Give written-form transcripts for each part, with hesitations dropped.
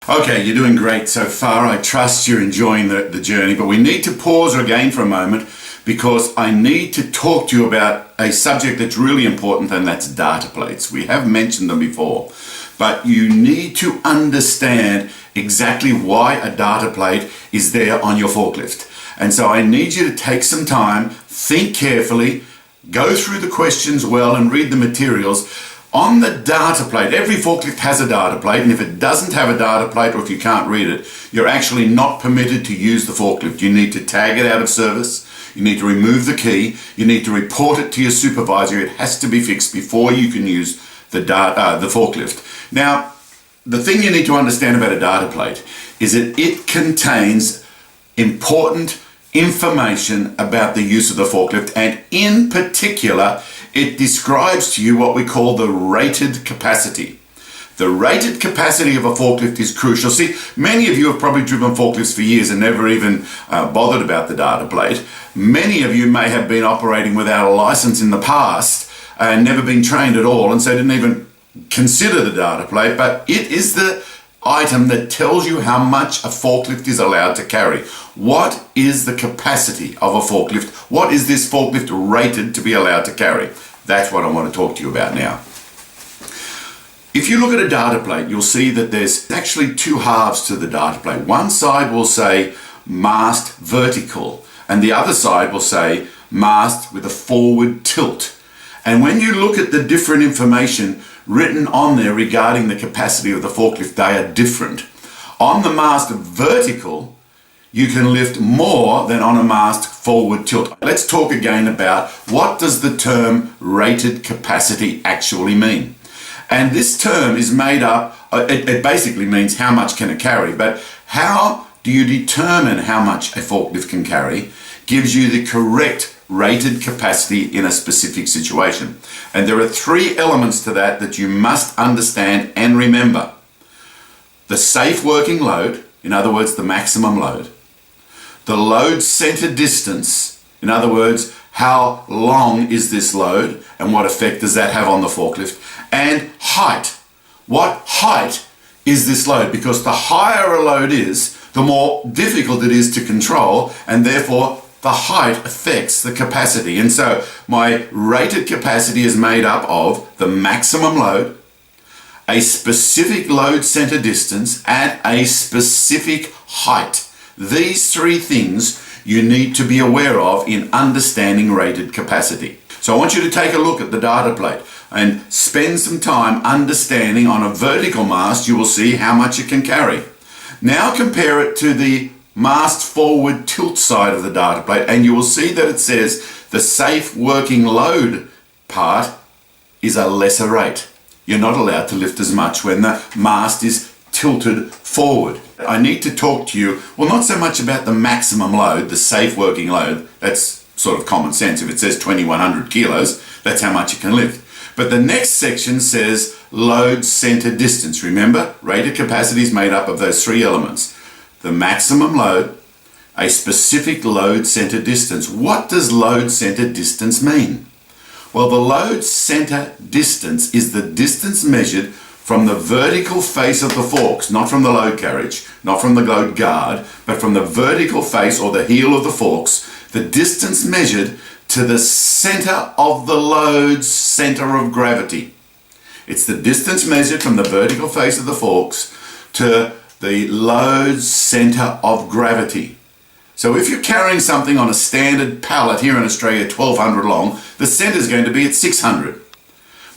Okay, you're doing great so far. I trust you're enjoying the journey, but we need to pause again for a moment because I need to talk to you about a subject that's really important, and that's data plates. We have mentioned them before, but you need to understand exactly why a data plate is there on your forklift. And so I need you to take some time, think carefully, go through the questions well and read the materials. On the data plate, every forklift has a data plate, and if it doesn't have a data plate or if you can't read it, you're actually not permitted to use the forklift. You need to tag it out of service, you need to remove the key, you need to report it to your supervisor. It has to be fixed before you can use the forklift. Now, the thing you need to understand about a data plate is that it contains important information about the use of the forklift, and in particular, it describes to you what we call the rated capacity. The rated capacity of a forklift is crucial. See, many of you have probably driven forklifts for years and never even bothered about the data plate. Many of you may have been operating without a license in the past and never been trained at all, and so didn't even consider the data plate, but it is the item that tells you how much a forklift is allowed to carry. What is the capacity of a forklift? What is this forklift rated to be allowed to carry? That's what I want to talk to you about now. If you look at a data plate, you'll see that there's actually two halves to the data plate. One side will say mast vertical, and the other side will say mast with a forward tilt. And when you look at the different information written on there regarding the capacity of the forklift, they are different. On the mast vertical, you can lift more than on a mast forward tilt. Let's talk again about what does the term rated capacity actually mean. And this term is made up, it basically means how much can it carry, but how do you determine how much a forklift can carry gives you the correct rated capacity in a specific situation. And there are three elements to that you must understand and remember. The safe working load, in other words, the maximum load. The load center distance, in other words, how long is this load and what effect does that have on the forklift? And height. What height is this load? Because the higher a load is, the more difficult it is to control, and therefore the height affects the capacity. And so my rated capacity is made up of the maximum load, a specific load center distance, and a specific height. These three things you need to be aware of in understanding rated capacity. So I want you to take a look at the data plate and spend some time understanding. On a vertical mast, you will see how much it can carry. Now compare it to the mast forward tilt side of the data plate, and you will see that it says the safe working load part is a lesser rate. You're not allowed to lift as much when the mast is tilted forward. I need to talk to you, well, not so much about the maximum load, the safe working load. That's sort of common sense. If it says 2100 kilos, that's how much you can lift. But the next section says load center distance. Remember, rated capacity is made up of those three elements. The maximum load, a specific load center distance. What does load center distance mean? Well, the load center distance is the distance measured from the vertical face of the forks, not from the load carriage, not from the load guard, but from the vertical face or the heel of the forks, the distance measured to the center of the load's center of gravity. It's the distance measured from the vertical face of the forks to the load's center of gravity. So if you're carrying something on a standard pallet here in Australia, 1200 long, the center is going to be at 600.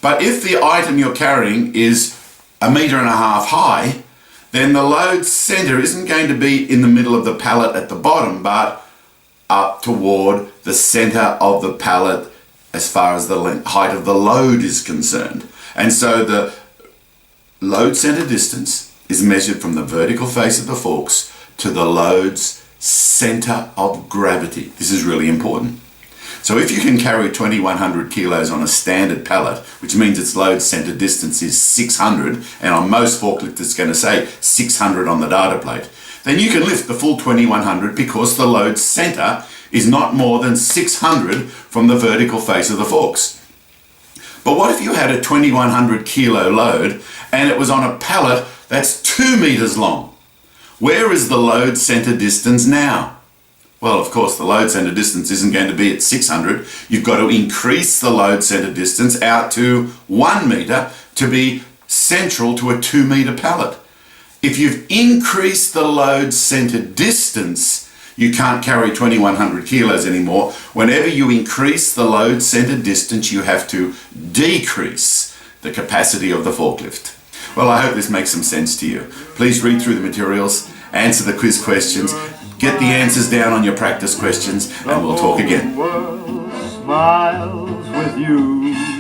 But if the item you're carrying is 1.5 meters high, then the load center isn't going to be in the middle of the pallet at the bottom, but up toward the center of the pallet as far as the height of the load is concerned. And so the load center distance is measured from the vertical face of the forks to the load's center of gravity. This is really important. So if you can carry 2100 kilos on a standard pallet, which means its load center distance is 600, and on most forklifts it's going to say 600 on the data plate, then you can lift the full 2100 because the load center is not more than 600 from the vertical face of the forks. But what if you had a 2100 kilo load and it was on a pallet That's 2 meters long. Where is the load center distance now? Well, of course, the load center distance isn't going to be at 600. You've got to increase the load center distance out to 1 meter to be central to a 2 meter pallet. If you've increased the load center distance, you can't carry 2100 kilos anymore. Whenever you increase the load center distance, you have to decrease the capacity of the forklift. Well, I hope this makes some sense to you. Please read through the materials, answer the quiz questions, get the answers down on your practice questions, and we'll talk again. The whole world smiles with you.